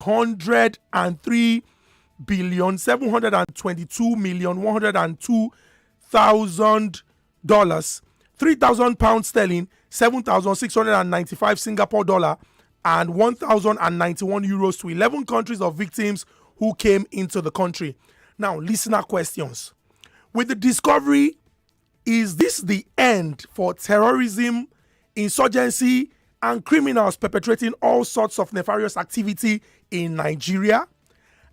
$103,722,102,000, 3,000 pounds sterling, 7,695 Singapore dollar, and 1,091 euros to 11 countries of victims who came into the country. Now, listener questions. With the discovery, is this the end for terrorism, insurgency, and criminals perpetrating all sorts of nefarious activity in Nigeria?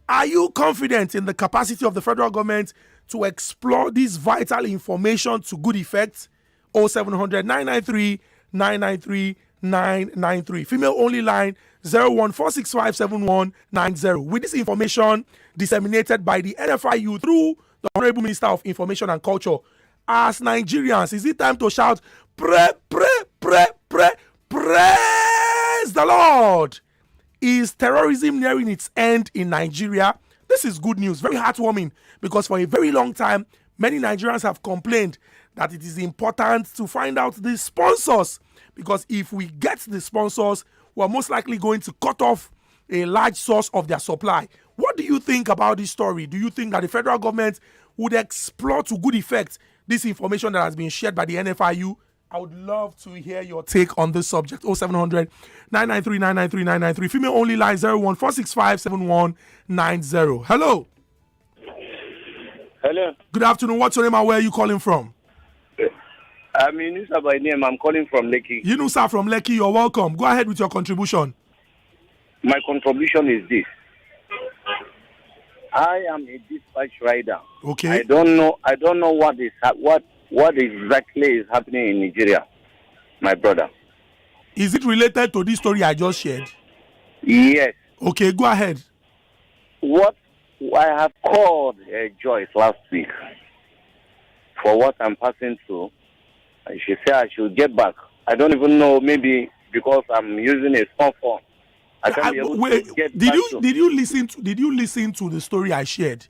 Are you confident in the capacity of the federal government to explore this vital information to good effect? 0700 993 993 993. Female only line 014657190. With this information disseminated by the NFIU through the Honorable Minister of Information and Culture, as Nigerians, is it time to shout, praise the Lord? Is terrorism nearing its end in Nigeria? This is good news, very heartwarming, because for a very long time, many Nigerians have complained that it is important to find out the sponsors, because if we get the sponsors, we're most likely going to cut off a large source of their supply. What do you think about this story? Do you think that the federal government would explore to good effect this information that has been shared by the NFIU? I would love to hear your take on this subject. 0700 993 993 993. Female only line 014657190. Hello. Hello. Good afternoon. What's your name and where are you calling from? I'm Yunusa by name. I'm calling from Lekki. Yunusa from Lekki, you're welcome. Go ahead with your contribution. My contribution is this. I am a dispatch rider. Okay. I don't know what exactly is happening in Nigeria, my brother. Is it related to this story I just shared? Yes. Okay, go ahead. What I have called Joyce last week for what I'm passing through. She said I should get back. I don't even know, maybe because I'm using a smartphone. Did you listen to the story I shared?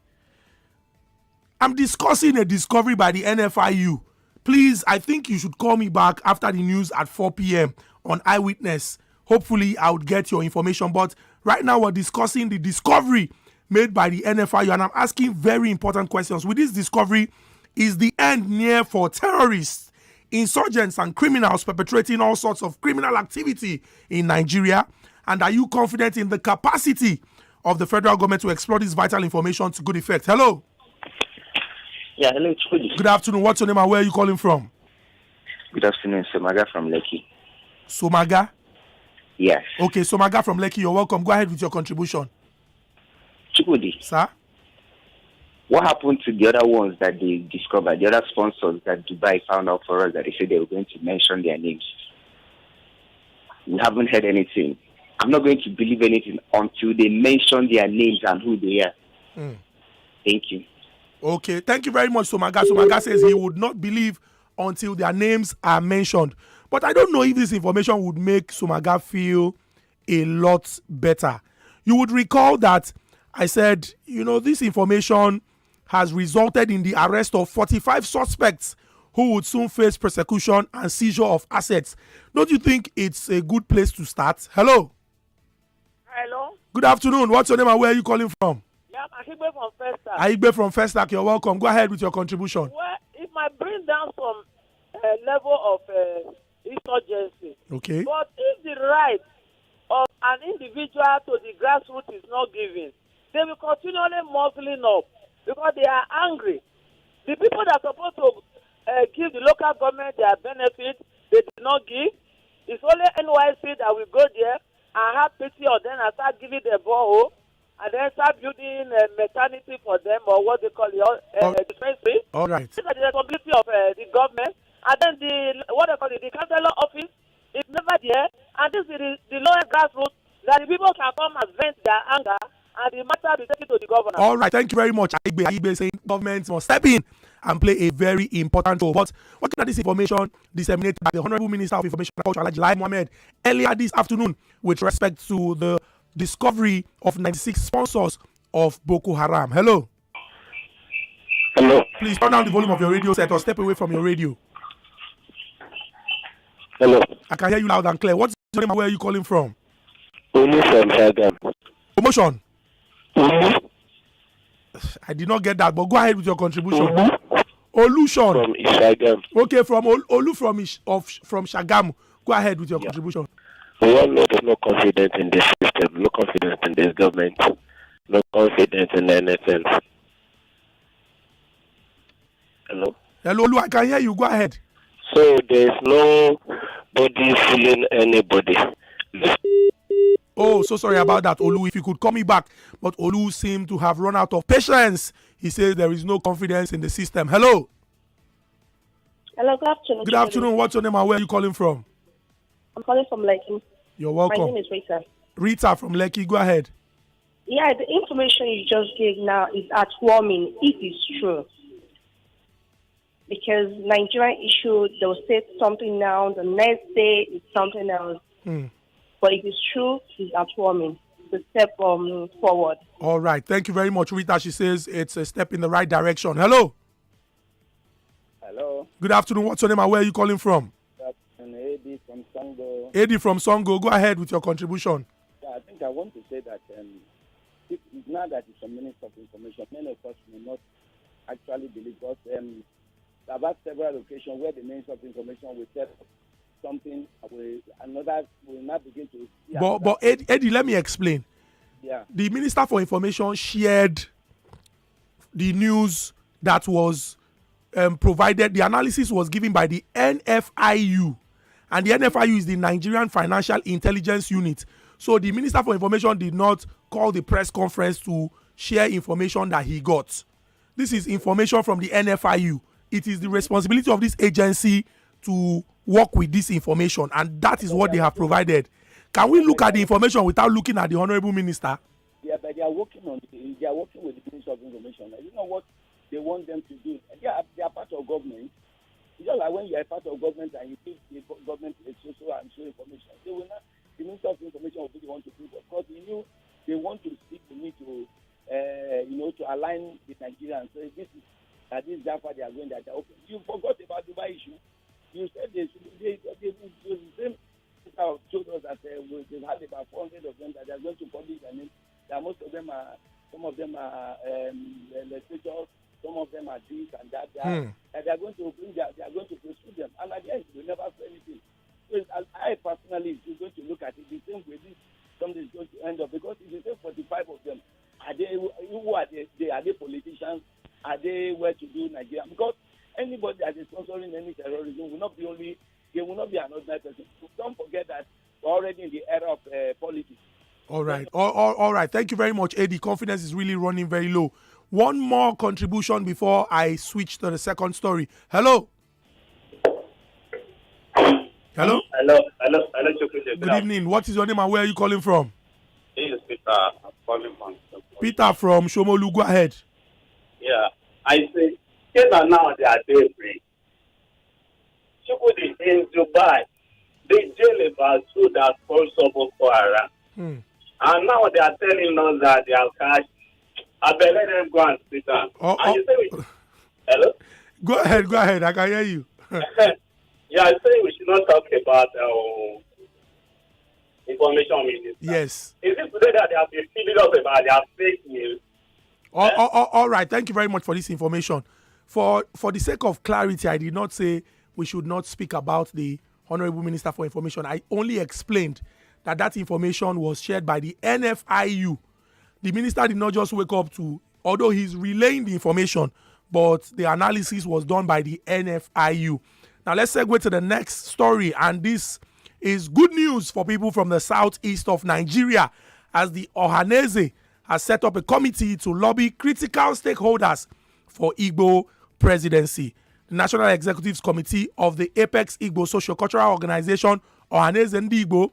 I'm discussing a discovery by the NFIU. Please, I think you should call me back after the news at 4 p.m. on Eyewitness. Hopefully, I would get your information. But right now, we're discussing the discovery made by the NFIU, and I'm asking very important questions. With this discovery, is the end near for terrorists, insurgents, and criminals perpetrating all sorts of criminal activity in Nigeria? And are you confident in the capacity of the federal government to explore this vital information to good effect? Hello. Yeah, hello, it's Cody. Good afternoon. What's your name and where are you calling from? Good afternoon, Somaga from Lekki. Somaga? Yes. Okay, Somaga from Lekki, you're welcome. Go ahead with your contribution. Chukudi. Sir? What happened to the other ones that they discovered, the other sponsors that Dubai found out for us that they said they were going to mention their names? We haven't heard anything. I'm not going to believe anything until they mention their names and who they are. Thank you. Okay, thank you very much, Somaga. Somaga says he would not believe until their names are mentioned. But I don't know if this information would make Somaga feel a lot better. You would recall that I said, this information has resulted in the arrest of 45 suspects who would soon face persecution and seizure of assets. Don't you think it's a good place to start? Hello. Hello. Good afternoon. What's your name and where are you calling from? Yeah, I'm Aigbe from Festac. Aigbe from Festac, you're welcome. Go ahead with your contribution. Well, it might bring down some level of insurgency. Okay. But if the right of an individual to the grassroots is not given, they will continually muzzling up because they are angry. The people that are supposed to give the local government their benefits, they did not give. It's only NYC that will go there and have pity on them and start giving them borehole and then start building maternity for them or what they call it, dispensary. All right. This is the responsibility of the government. And then the councillor office is never there. And this is the lower grassroots that the people can come and vent their anger and the matter be taken to the governor. All right, thank you very much. Aigbe saying government must step in and play a very important role. But what can this information disseminated by the Honorable Minister of Information and Culture, Alhaji Lai Mohammed, earlier this afternoon with respect to the discovery of 96 sponsors of Boko Haram? Hello. Hello. Please turn down the volume of your radio set or step away from your radio. Hello. I can hear you loud and clear. What's your name and where are you calling from? Only from Hagam. Promotion. I did not get that, but go ahead with your contribution. Olution. From Ishagam. Okay, from Olu from Shagamu. Go ahead with your contribution. We all know there's no confidence in this system, no confidence in this government, no confidence in anything. Hello? Hello, Olu, I can hear you. Go ahead. So there's nobody fooling anybody. Oh, so sorry about that, Olu. If you could call me back. But Olu seemed to have run out of patience. He says there is no confidence in the system. Hello. Hello, good afternoon. Good afternoon. What's your name and where are you calling from? I'm calling from Lekki. You're welcome. My name is Rita. Rita from Lekki. Go ahead. Yeah, the information you just gave now is heartwarming. It is true. Because Nigerian issue, they'll say something now, the next day it's something else. But it is true, it's heartwarming. It's a step forward. All right. Thank you very much, Rita. She says it's a step in the right direction. Hello. Hello. Good afternoon. What's your name and where are you calling from? Eddie from Sango. Eddie from Songo. Go ahead with your contribution. Yeah, I think I want to say that now that it's a Minister of Information, many of us may not actually believe, because about several occasions where the Minister of Information will set up something, another will not begin to see. But Eddie, let me explain. Yeah. The Minister for Information shared the news that was provided. The analysis was given by the NFIU, and the NFIU is the Nigerian Financial Intelligence Unit. So the Minister for Information did not call the press conference to share information that he got. This is information from the NFIU. It is the responsibility of this agency to work with this information, and that is what they have provided. Can we look at the information without looking at the Honorable Minister? Yeah, but they are working with the Minister of Information. You know what they want them to do? They are part of government. It's just like when you are part of government and you give the government a social and so information. They will not. The Minister of Information will be the one to do that, because they want to speak to me to to align the Nigerians. So this is therefore they are going that. Okay, you forgot about Dubai issue. You said they told us that they've had about 400 of them that they are going to publish their names. That some of them are legislators, some of them are this and that. They are going to pursue them, and at the end we never say anything. So I personally is going to look at it the same way. Something is going to end up, because if you say 45 of them, are they politicians? Are they where to do Nigeria? Because anybody that is sponsoring any terrorism will not be an ordinary person. So don't forget that we're already in the era of politics. All right. All right. Thank you very much, Eddie. Confidence is really running very low. One more contribution before I switch to the second story. Hello. Hello. Hello. Good evening. What is your name and where are you calling from? This is Peter. I'm calling from. Peter from Sanwo-Olu. Go ahead. Yeah, I say, now they are daybreak. People in Dubai, they jail about two that also Boko Haram. And now they are telling us that they are cash. I better let them go and sit down. You say, hello? Go ahead. I can hear you. Yeah, I say we should not talk about information minister. Yes. Is it today that they have been feeding us about their fake news? All right. Thank you very much for this information. For the sake of clarity, I did not say we should not speak about the Honorable Minister for Information. I only explained that information was shared by the NFIU. The minister did not just wake up to, although he's relaying the information, but the analysis was done by the NFIU. Now let's segue to the next story, and this is good news for people from the southeast of Nigeria, as the Ohaneze has set up a committee to lobby critical stakeholders for Igbo presidency. The National Executives Committee of the Apex Igbo Socio-Cultural Organization, Ohaneze Ndi Igbo,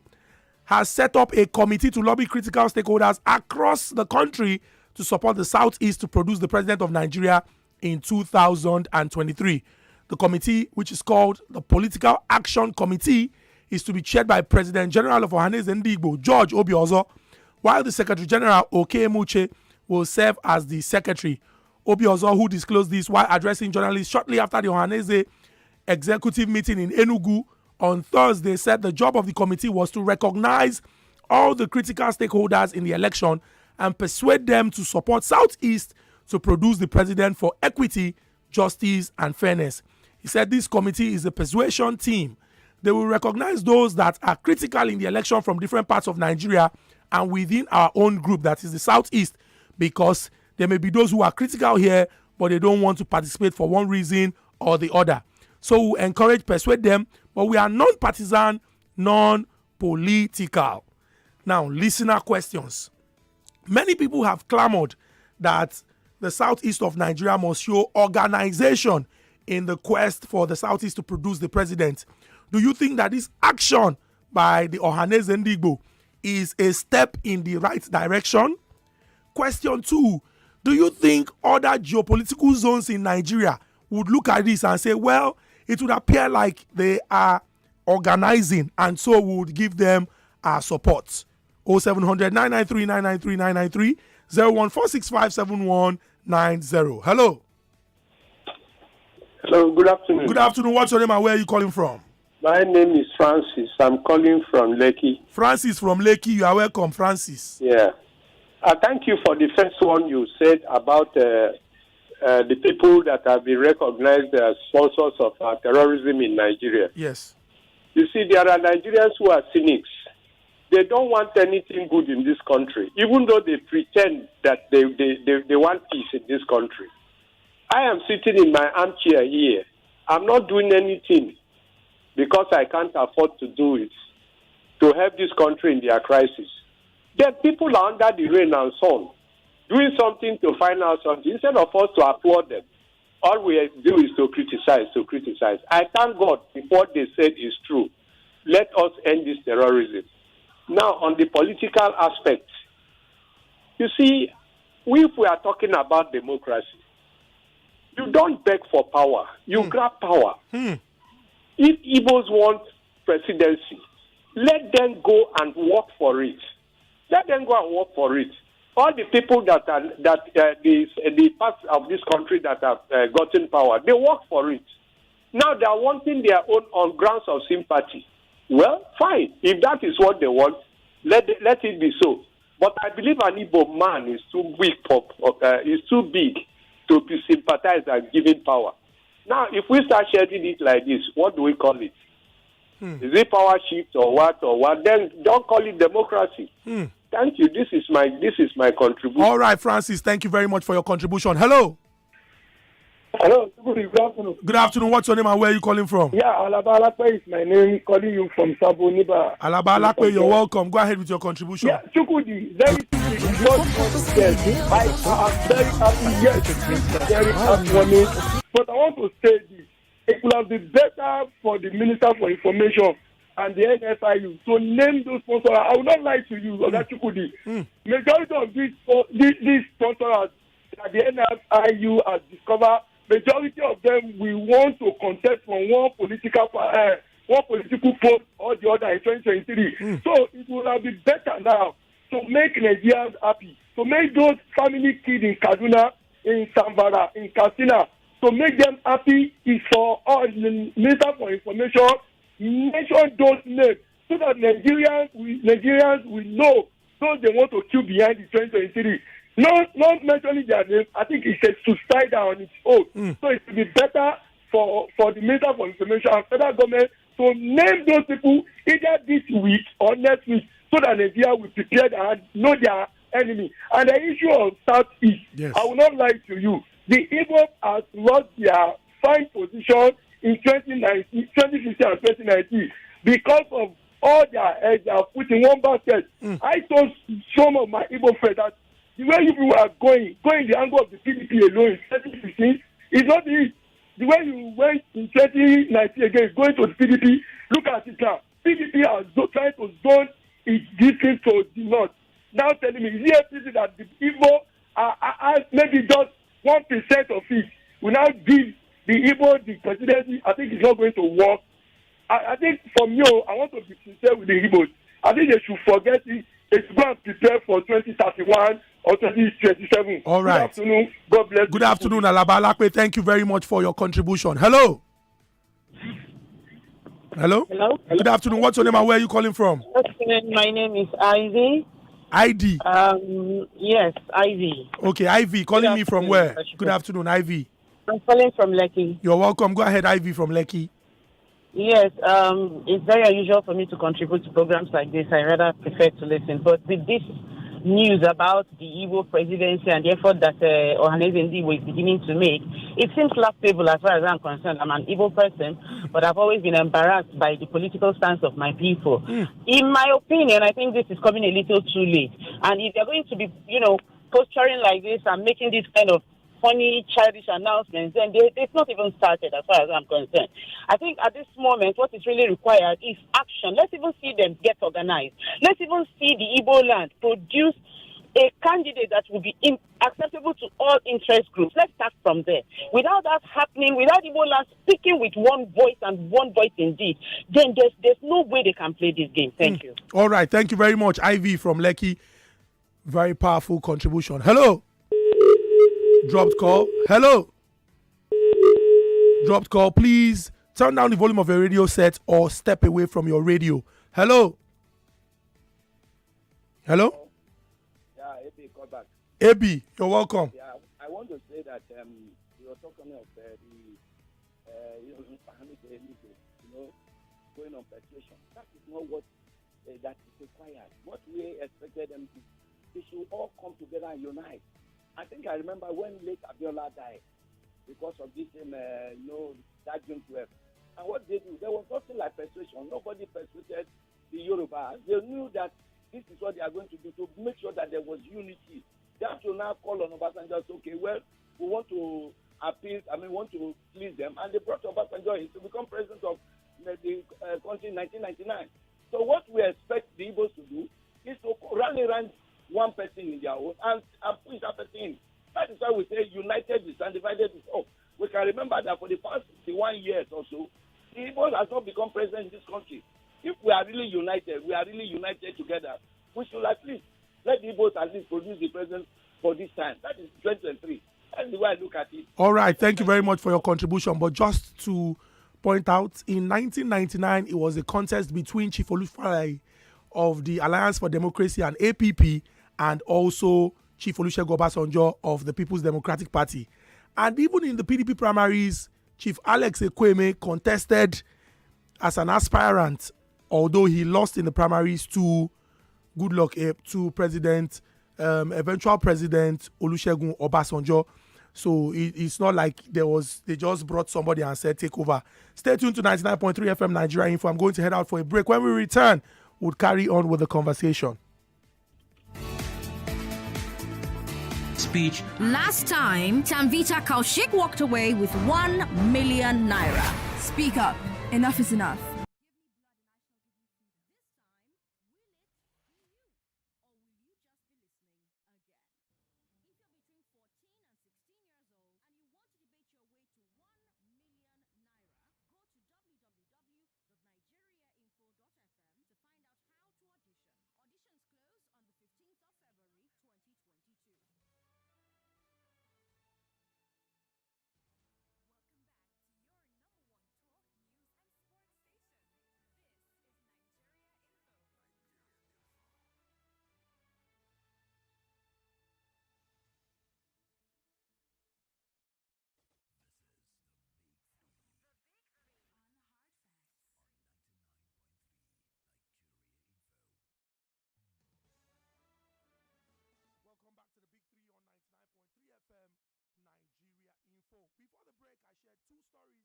has set up a committee to lobby critical stakeholders across the country to support the Southeast to produce the President of Nigeria in 2023. The committee, which is called the Political Action Committee, is to be chaired by President General of Ohaneze Ndi Igbo, George Obiozo, while the Secretary General, Okemuche, will serve as the Secretary. Obiozo, who disclosed this while addressing journalists shortly after the Ohaneze executive meeting in Enugu on Thursday, said the job of the committee was to recognize all the critical stakeholders in the election and persuade them to support Southeast to produce the president for equity, justice, and fairness. He said this committee is a persuasion team. They will recognize those that are critical in the election from different parts of Nigeria and within our own group, that is the Southeast, because there may be those who are critical here, but they don't want to participate for one reason or the other. So we encourage, persuade them, but we are non-partisan, non-political. Now, listener questions. Many people have clamored that the Southeast of Nigeria must show organization in the quest for the Southeast to produce the president. Do you think that this action by the Ohaneze Ndi Igbo is a step in the right direction? Question 2, do you think other geopolitical zones in Nigeria would look at this and say, well, it would appear like they are organizing, and so we would give them our support? 0700 993 993 993 014657190. Hello. Hello, good afternoon. Good afternoon. What's your name and where are you calling from? My name is Francis. I'm calling from Lekki. Francis from Lekki. You are welcome, Francis. Yeah. Thank you for the first one you said about the people that have been recognized as sponsors of terrorism in Nigeria. Yes. You see, there are Nigerians who are cynics. They don't want anything good in this country, even though they pretend that they want peace in this country. I am sitting in my armchair here. I'm not doing anything because I can't afford to do it to help this country in their crisis. Then people are under the rain and sun, doing something to find out something. Instead of us to applaud them, all we do is to criticize. I thank God if what they said is true. Let us end this terrorism. Now, on the political aspect, you see, if we are talking about democracy, you don't beg for power. You grab power. If Igbos want presidency, let them go and work for it. Let them go and work for it. All the people the parts of this country that have gotten power, they work for it. Now they are wanting their own on grounds of sympathy. Well, fine. If that is what they want, let it be so. But I believe an Igbo man is too weak is too big to be sympathized and given power. Now, if we start shedding it like this, what do we call it? Is it power shift or what? Then don't call it democracy. Thank you. This is my contribution. All right, Francis. Thank you very much for your contribution. Hello. Hello. Good afternoon. Good afternoon. What's your name and where are you calling from? Yeah, Alaba Alakwe is my name. Calling you from Sanwo-Olu. Alaba Alakwe, you're welcome. Go ahead with your contribution. Yeah, Chukudi, very quickly. I am very happy. Yes, very happy for me. But I want to say this. It would have been better for the Minister for Information and the NFIU to name those sponsors. I will not lie to you, Chukudi. Majority of these sponsors that the NFIU has discovered, majority of them will want to contest from one political post or the other in 2023. So it will have been better now to make Nigerians happy, to make those family kids in Kaduna, in Samvara, in Katsina, to make them happy is for all the Minister for Information mention those names so that Nigerians will know those they want to kill behind the 2023. Not mentioning their names, I think it's a suicidal on its own. So it will be better for the Minister for Information and federal government to name those people either this week or next week so that Nigeria will prepare and know their enemy. And the issue of Southeast, yes. I will not lie to you. The Igbo has lost their fine position in 2015 and 2019 because of all their heads are put in one basket. I told some of my Igbo friends that the way you people are going the angle of the PDP alone in 2015 is not it. The way you went in 2019 again, going to the PDP, look at it now. PDP has tried to zone its district to the north. Now telling me, is it a that the Igbo are maybe just 1% of it will now give the Igbo the presidency? I think it's not going to work. I think from you, I want to be sincere with the Igbos. I think they should forget it. They should go and prepare for 2031 or 2027. All right. Good afternoon. God bless. Good afternoon, Alaba Alakwe. Thank you very much for your contribution. Hello. Hello. Good afternoon. What's your name and where are you calling from? My name is Ivy. ID. Yes, Ivy. Okay, Ivy, calling me from where? Good afternoon, Ivy. I'm calling from Lekki. You're welcome. Go ahead, Ivy from Lekki. Yes, it's very unusual for me to contribute to programs like this. I rather prefer to listen. But with this news about the Igbo presidency and the effort that Ohaneze Ndi Igbo is beginning to make, it seems laughable as far as I'm concerned. I'm an Igbo person, but I've always been embarrassed by the political stance of my people. In my opinion, I think this is coming a little too late. And if they're going to be, posturing like this and making this kind of funny, childish announcements, then it's not even started as far as I'm concerned. I think at this moment, what is really required is action. Let's even see them get organized. Let's even see the Igbo land produce a candidate that will be acceptable to all interest groups. Let's start from there. Without that happening, without Igbo land speaking with one voice and one voice indeed, then there's no way they can play this game. Thank you. All right. Thank you very much, Ivy from Lekki. Very powerful contribution. Hello. Dropped call. Hello. Dropped call. Please turn down the volume of your radio set or step away from your radio. Hello. Hello. Yeah, AB, call back. AB, you're welcome. Yeah, I want to say that we were talking of going on persuasion. That is not what that is required. What we expected them to, they should all come together and unite. I think I remember when late Abiola died because of this, that June 12th. And what they do, there was nothing like persuasion. Nobody persuaded the Yoruba. They knew that this is what they are going to do to make sure that there was unity. They have to now call on Obasanjo. Okay, well, we want to want to please them. And they brought Obasanjo in to become president of the country in 1999. So what we expect the Igbos to do is to rally around one person in their own and push that person in. That is why we say united is and divided is up. We can remember that for the past 61 years or so, the Igbos has not become president in this country. If we are really united together, we should at least let the Igbos at least produce the president for this time. That is 2023. That's the way I look at it. All right. Thank you very much for your contribution. But just to point out, in 1999, it was a contest between Chief Olufalaye of the Alliance for Democracy and APP and also Chief Olusegun Obasanjo of the People's Democratic Party. And even in the PDP primaries, Chief Alex Ekweme contested as an aspirant, although he lost in the primaries to eventual President Olusegun Obasanjo. So it's not like they just brought somebody and said take over. Stay tuned to 99.3 FM Nigeria Info. I'm going to head out for a break. When we return, we'll carry on with the conversation. Speech. Last time, Tamvita Kaushik walked away with 1 million naira. Speak up. Enough is enough. Before the break, I shared two stories.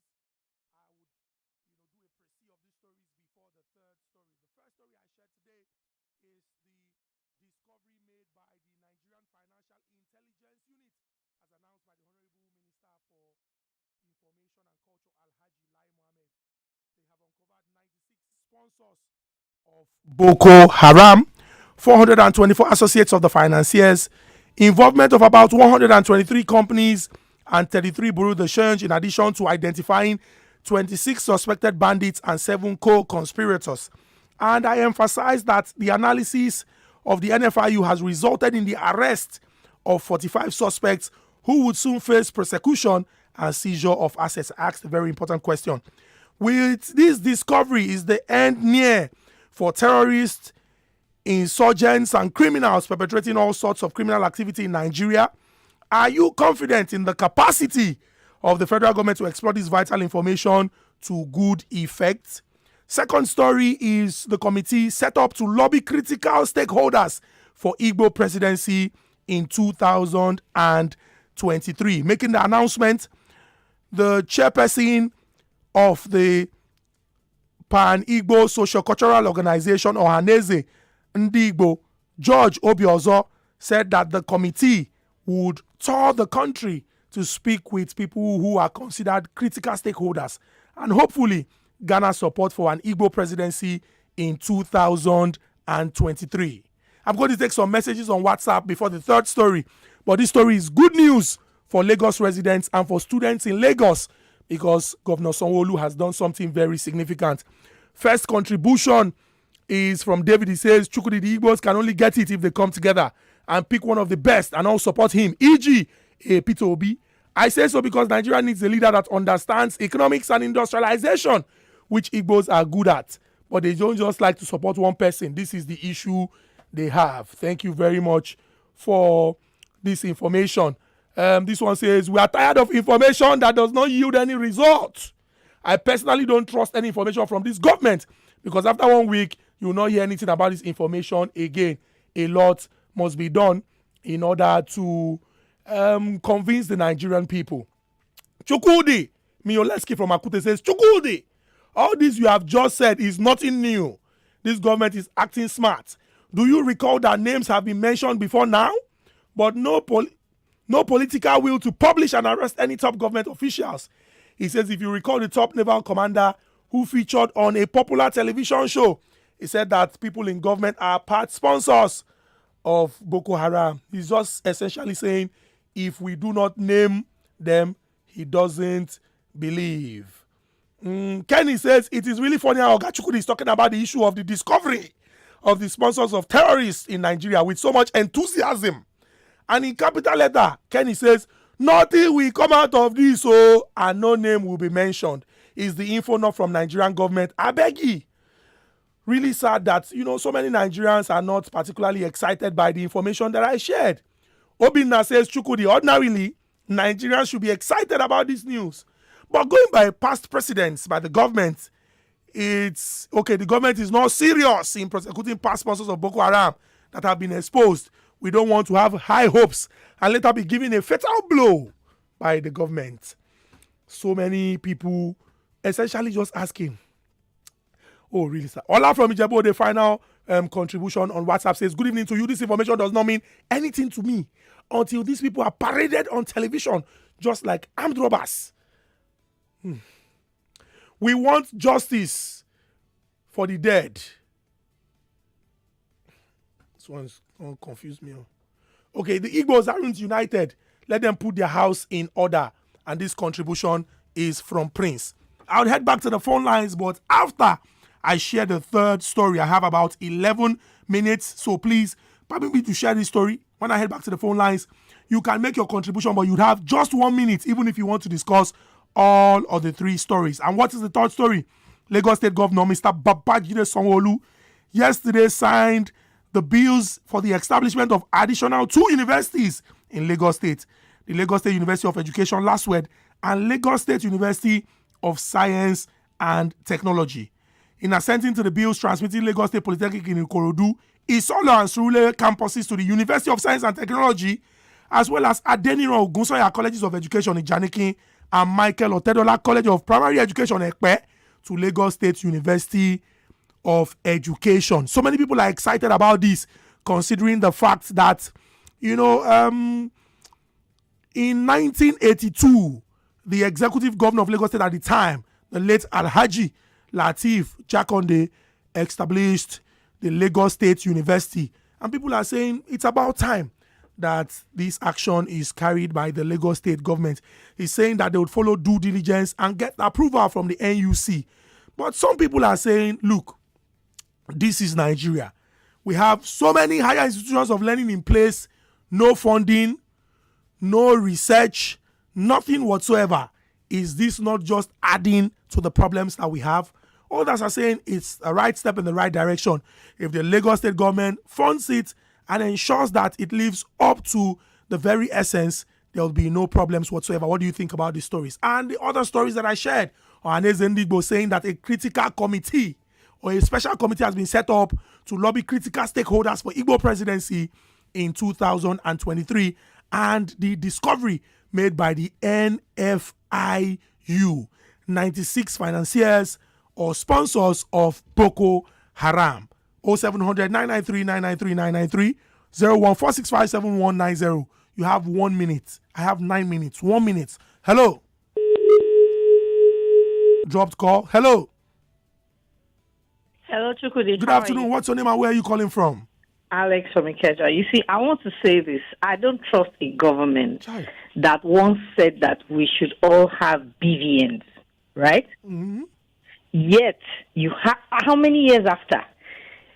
I would, do a précis of these stories before the third story. The first story I shared today is the discovery made by the Nigerian Financial Intelligence Unit, as announced by the Honorable Minister for Information and Culture, Alhaji Lai Mohammed. They have uncovered 96 sponsors of Boko Haram, 424 associates of the financiers, involvement of about 123 companies and 33 bureaux de change, in addition to identifying 26 suspected bandits and 7 co-conspirators. And I emphasize that the analysis of the NFIU has resulted in the arrest of 45 suspects who would soon face prosecution and seizure of assets. Asked a very important question. With this discovery, is the end near for terrorists insurgents and criminals perpetrating all sorts of criminal activity in Nigeria. Are you confident in the capacity of the federal government to exploit this vital information to good effect? Second story is the committee set up to lobby critical stakeholders for Igbo presidency in 2023. Making the announcement, the chairperson of the Pan-Igbo Socio-Cultural Organization, Ohaneze Ndi Igbo, George Obiozo, said that the committee would tour the country to speak with people who are considered critical stakeholders and hopefully garner support for an Igbo presidency in 2023. I'm going to take some messages on WhatsApp before the third story, but this story is good news for Lagos residents and for students in Lagos because Governor Sanwo-Olu has done something very significant. First contribution is from David. He says, Chukudi, the Igbos can only get it if they come together and pick one of the best and all support him, e.g. Peter Obi. I say so because Nigeria needs a leader that understands economics and industrialization, which Igbos are good at. But they don't just like to support one person. This is the issue they have. Thank you very much for this information. This one says, we are tired of information that does not yield any result. I personally don't trust any information from this government because after 1 week, you will not hear anything about this information again. A lot must be done in order to convince the Nigerian people. Chukudi Mioleski from Akute says, Chukudi, all this you have just said is nothing new. This government is acting smart. Do you recall that names have been mentioned before now? But no political will to publish and arrest any top government officials. He says, if you recall the top naval commander who featured on a popular television show, he said that people in government are part sponsors of Boko Haram. He's just essentially saying, if we do not name them, he doesn't believe. Kenny says, it is really funny how Ogachukwu is talking about the issue of the discovery of the sponsors of terrorists in Nigeria with so much enthusiasm. And in capital letter, Kenny says, nothing will come out of this, and no name will be mentioned. Is the info not from Nigerian government? I beg you. Really sad that, so many Nigerians are not particularly excited by the information that I shared. Obinna says, Chukudi, ordinarily, Nigerians should be excited about this news. But going by past precedents by the government, it's okay, the government is not serious in prosecuting past sponsors of Boko Haram that have been exposed. We don't want to have high hopes and later be given a fatal blow by the government. So many people essentially just asking, oh, really, sir? Ola from Ijebu, the final contribution on WhatsApp says, good evening to you. This information does not mean anything to me until these people are paraded on television just like armed robbers. We want justice for the dead. This one's confused me. Okay, the Igbos aren't united. Let them put their house in order. And this contribution is from Prince. I'll head back to the phone lines, but after I share the third story, I have about 11 minutes. So please, permit me to share this story. When I head back to the phone lines, you can make your contribution, but you'd have just 1 minute, even if you want to discuss all of the three stories. And what is the third story? Lagos State Governor Mr. Babajide Sanwo-Olu yesterday signed the bills for the establishment of additional 2 universities in Lagos State. The Lagos State University of Education, LASUED, and Lagos State University of Science and Technology. In assenting to the bills transmitting Lagos State Polytechnic in Ikorodu, Isolo and Surulere campuses to the University of Science and Technology, as well as Adeniro Ogunsoya Colleges of Education in Janikin and Michael Otedola College of Primary Education Ekpe to Lagos State University of Education. So many people are excited about this, considering the fact that, in 1982, the executive governor of Lagos State at the time, the late Alhaji Lateef Jakonde, established the Lagos State University. And people are saying it's about time that this action is carried by the Lagos State government. He's saying that they would follow due diligence and get approval from the NUC. But some people are saying, look, this is Nigeria. We have so many higher institutions of learning in place, no funding, no research, nothing whatsoever. Is this not just adding to the problems that we have? Others are saying it's a right step in the right direction if the Lagos state government funds it and ensures that it lives up to the very essence. There will be no problems whatsoever. What do you think about these stories? And the other stories that I shared, Ohaneze Ndi Igbo saying that a critical committee or a special committee has been set up to lobby critical stakeholders for Igbo presidency in 2023, and the discovery made by the NFIU, 96 financiers or sponsors of Boko Haram. 0700 993 993 993 014657190. You have 1 minute. I have 9 minutes. 1 minute. Hello. Dropped call. Hello. Hello, Chukwudi. Good afternoon. What's your name and where are you calling from? Alex from Ikeja. You see, I want to say this. I don't trust a government that once said that we should all have BVNs, right? Mm-hmm. Yet, how many years after?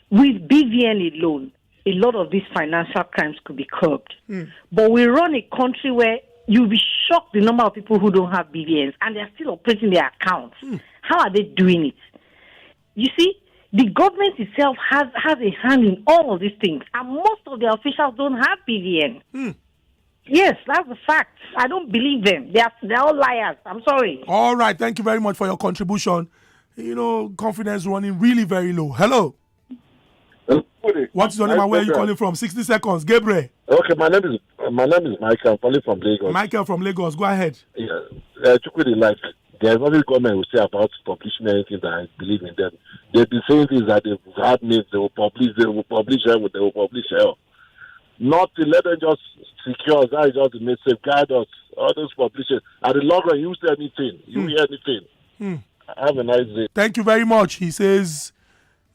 With BVN alone, a lot of these financial crimes could be curbed. But we run a country where you'll be shocked the number of people who don't have BVNs and they're still operating their accounts. How are they doing it? You see, the government itself has a hand in all of these things, and most of the officials don't have BVN. Yes, that's a fact. I don't believe them. They're all liars. I'm sorry. All right. Thank you very much for your contribution. You know, confidence running really very low. Hello. What's your name and where are you calling from? 60 seconds. Gabriel. Okay, my name is Michael. I'm calling from Lagos. Michael from Lagos. Go ahead. Yeah, there's nothing government will say about publishing anything that I believe in them. They've been saying things that they've had names, they will publish hell. Not to let them just secure us, that is just to safeguard us, all those publishers. At the long run, you say anything, you hear anything. Have a nice day. Thank you very much. He says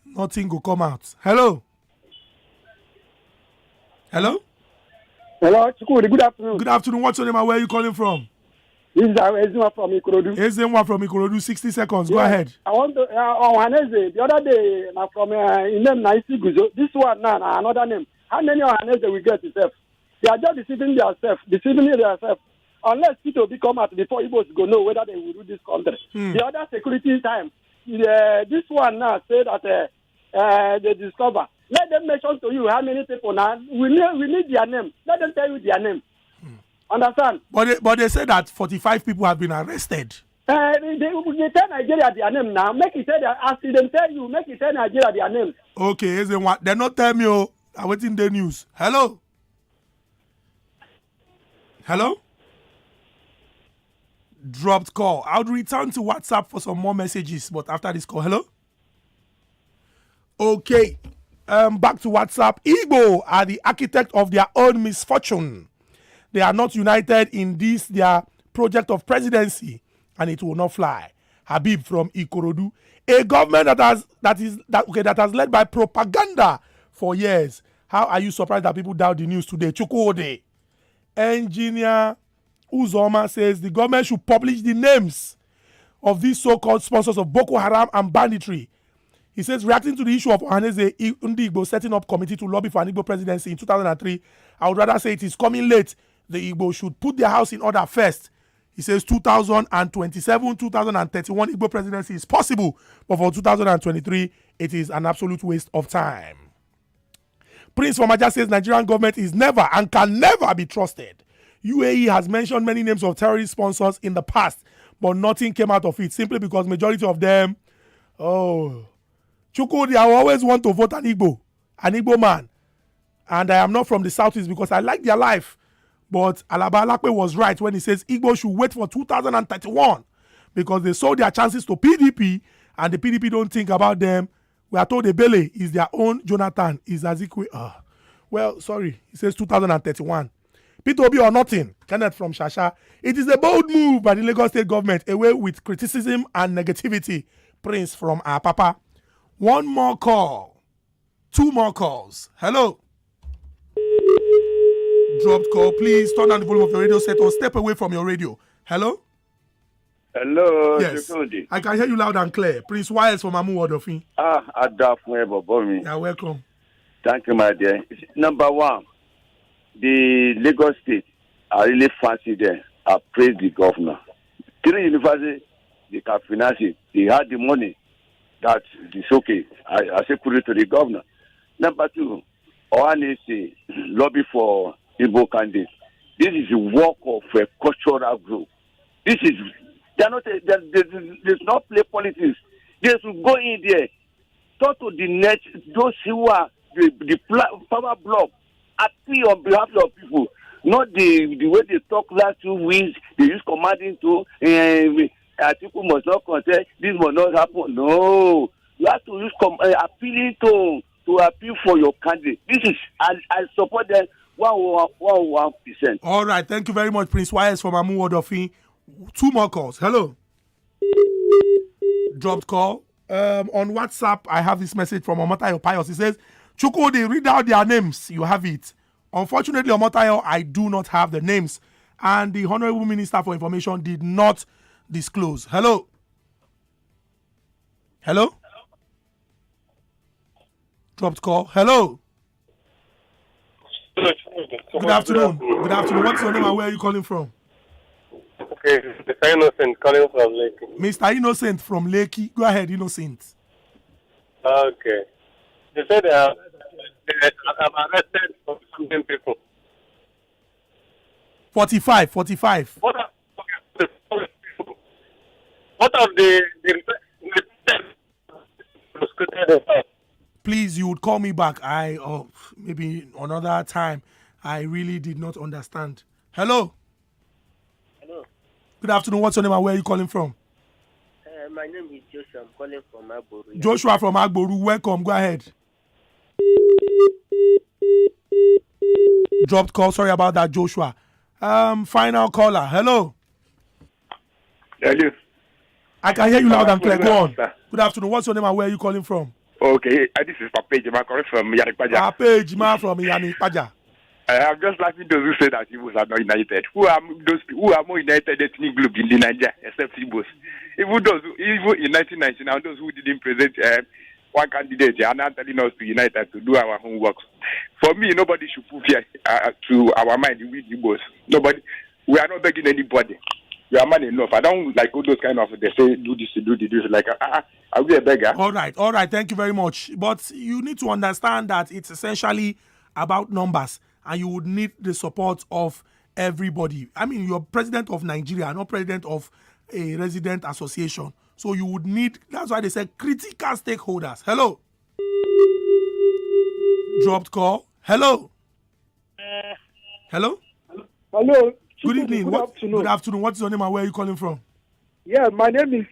nothing will come out. Hello. Hello? Hello, Chukuri. Good afternoon. Good afternoon. What's your name and where are you calling from? This is Ezenwa from Ikorodu. Ezenwa from Ikorodu. 60 seconds. Go ahead. I want to, Ohaneze, the other day, from in name Naisi Guzo. This one now, another name. How many Ohaneze we get itself? They are just deceiving themselves. Unless people come out before Igbos go know whether they will do this country. The other security time, this one now say that they discover. Let them mention to you how many people now. We need their name. Let them tell you their name. Understand? But they say that 45 people have been arrested. They tell Nigeria their name now. Make it tell their, as them tell you, make it tell Nigeria their name. Okay, they're not telling me. I'm waiting the news. Hello? Hello? Dropped call. I'll return to WhatsApp for some more messages, but after this call. Hello? Okay. Back to WhatsApp. Igbo are the architect of their own misfortune. They are not united in this their project of presidency, and it will not fly. Habib from Ikorodu, a government that has led by propaganda for years. How are you surprised that people doubt the news today? Chukwuode. Engineer Uzoma says the government should publish the names of these so-called sponsors of Boko Haram and banditry. He says, reacting to the issue of Ohaneze Ndi Igbo setting up committee to lobby for an Igbo presidency in 2003, I would rather say it is coming late. The Igbo should put their house in order first. He says 2027, 2031 Igbo presidency is possible, but for 2023, it is an absolute waste of time. Prince Wamaja says Nigerian government is never and can never be trusted. UAE has mentioned many names of terrorist sponsors in the past, but nothing came out of it simply because majority of them, Chukwudi, I always want to vote an Igbo man. And I am not from the southeast because I like their life. But Alaba Alakpe was right when he says Igbo should wait for 2031 because they sold their chances to PDP and the PDP don't think about them. We are told Ebele is their own Jonathan, is Azikwe. Well, sorry, he says 2031. P2B or nothing. Kenneth from Shasha. It is a bold move by the Lagos state government away with criticism and negativity. Prince from Apapa. One more call. Two more calls. Hello. Dropped call. Please turn down the volume of your radio set or step away from your radio. Hello? Hello. Yes. I can hear you loud and clear. Prince Wiles from Amu Wadofin. You're welcome. Thank you, my dear. Number one, the Lagos State, I really fancy them. I praise the governor. Three universities, they can finance it. They had the money. that it's okay. I say kudos to the governor. Number two, Ohaneze lobby for Igbo candidates. This is a work of a cultural group. This is they're not there's not play politics. They should go in there, talk to the net, those who are the power block, appeal on behalf of people. Not the way they talk last 2 weeks. They use commanding to people must not contest. This must not happen. No, you have to use appealing to appeal for your candidate. This is I support them 101%. All right, thank you very much, Prince Wires from Amu Odofi. 2 more calls. Hello. Dropped call. On WhatsApp, I have this message from Omotayo Pius. He says, Chukwudi, read out their names. You have it. Unfortunately, Omotayo, I do not have the names. And the Honorable Minister for Information did not disclose. Hello. Hello. Dropped call. Hello. Good afternoon. Good afternoon. What's your name and where are you calling from? Okay, Mr. Innocent calling from Lekki. Mr. Innocent from Lekki. Go ahead, Innocent. Okay. They said they have arrested for something people. 45. What are the Please, you would call me back. Maybe another time. I really did not understand. Hello. Hello. Good afternoon. What's your name and where are you calling from? My name is Joshua. I'm calling from Agboru. Joshua from Agboru. Welcome. Go ahead. Dropped call. Sorry about that, Joshua. Final caller. Hello. Hello. I can hear you loud and clear. Go on. Good afternoon. What's your name and where are you calling from? Okay, this is Papa Ejima calling from Yanikpaja. Papa Ejima from Yanikpaja. I'm just laughing those who say that Igbos are not united. Who are more united ethnic group in the Nigeria except Igbos? Even in 1999, those who didn't present one candidate are now telling us to unite and to do our homework. For me, nobody should put fear to our mind with Igbos. Nobody. We are not begging anybody. You are man enough. I don't like all those kind of, they say, do this. Like, are we a beggar? All right. Thank you very much. But you need to understand that it's essentially about numbers and you would need the support of everybody. I mean, you're president of Nigeria, not president of a resident association. So you would need, that's why they say critical stakeholders. Hello. Dropped call. Hello. Hello. Hello. Good evening. Afternoon. Good afternoon. What's your name and where are you calling from? Yeah, my name is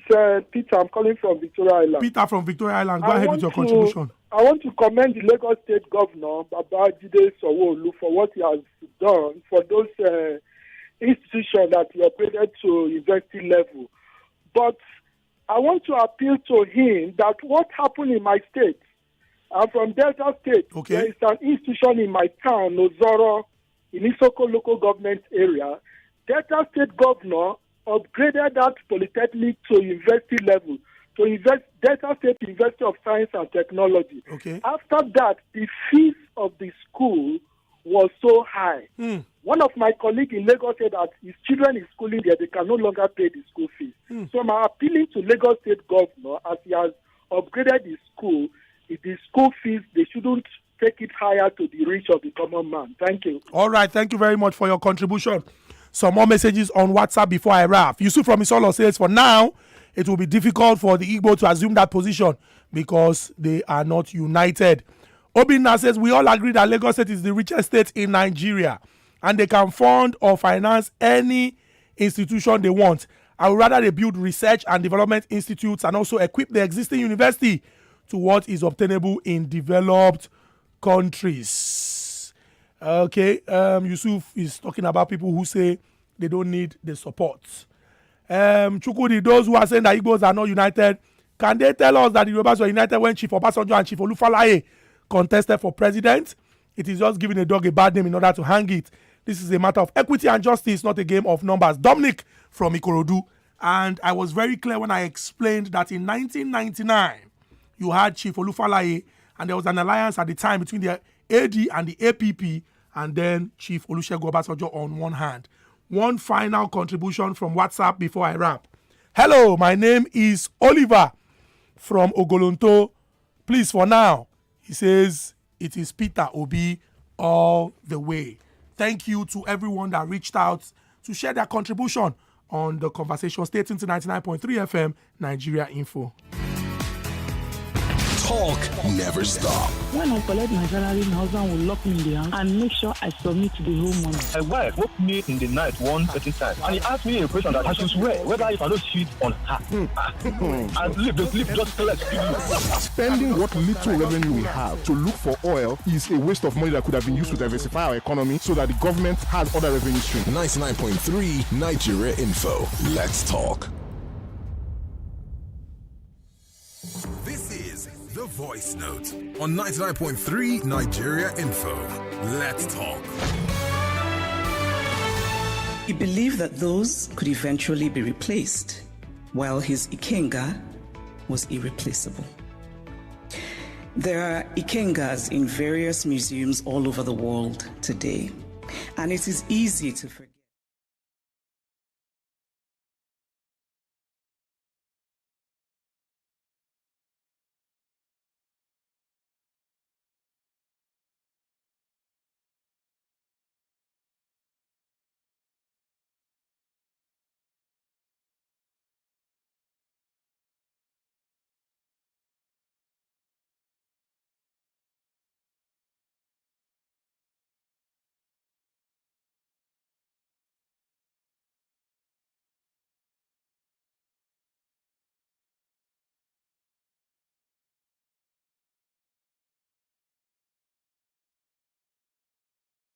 Peter. I'm calling from Victoria Island. Peter from Victoria Island. Go ahead with your contribution. I want to commend the Lagos State Governor, Babajide Sanwo-Olu, for what he has done for those institutions that he operated to university level. But I want to appeal to him that what happened in my state, I'm from Delta State. Okay. There is an institution in my town, Ozoro, in Isoko local government area. Delta State Governor upgraded that polytechnic to university level, to Delta State University of Science and Technology. Okay. After that, the fees of the school was so high. One of my colleagues in Lagos said that his children is schooling there, they can no longer pay the school fees. So I'm appealing to Lagos State Governor, as he has upgraded the school, the school fees, they shouldn't take it higher to the reach of the common man. Thank you. All right. Thank you very much for your contribution. Some more messages on WhatsApp before I wrap. Yusuf from Isolo says, for now, it will be difficult for the Igbo to assume that position because they are not united. Obinna says, we all agree that Lagos State is the richest state in Nigeria and they can fund or finance any institution they want. I would rather they build research and development institutes and also equip the existing university to what is obtainable in developed countries. Okay, Yusuf is talking about people who say they don't need the support. Chukwudi, those who are saying that Igbos are not united, can they tell us that the Yorubas were united when Chief Obasanjo and Chief Olufalaye contested for president? It is just giving a dog a bad name in order to hang it. This is a matter of equity and justice, not a game of numbers. Dominic from Ikorodu. And I was very clear when I explained that in 1999, you had Chief Olufalaye, and there was an alliance at the time between the AD and the APP, and then Chief Olusegun Obasanjo on one hand. One final contribution from WhatsApp before I wrap. Hello, my name is Oliver. from Ogolonto. Please, for now, he says it is Peter Obi all the way. Thank you to everyone that reached out to share their contribution on the conversation. Stay tuned to 99.3 FM, Nigeria Info. Talk never stop. When I collect my salary, my husband will lock me in the house and make sure I submit to the whole money. My wife woke me in the night one certain time and he asked me a question that I should swear whether if I don't cheat on her. And leave the sleep just collect. Spending what little revenue we have to look for oil is a waste of money that could have been used to diversify our economy so that the government has other revenue streams. 99.3 Nigeria Info. Let's talk. This is The Voice Note on 99.3 Nigeria Info. Let's talk. He believed that those could eventually be replaced, while his Ikenga was irreplaceable. There are Ikengas in various museums all over the world today, and it is easy to forget.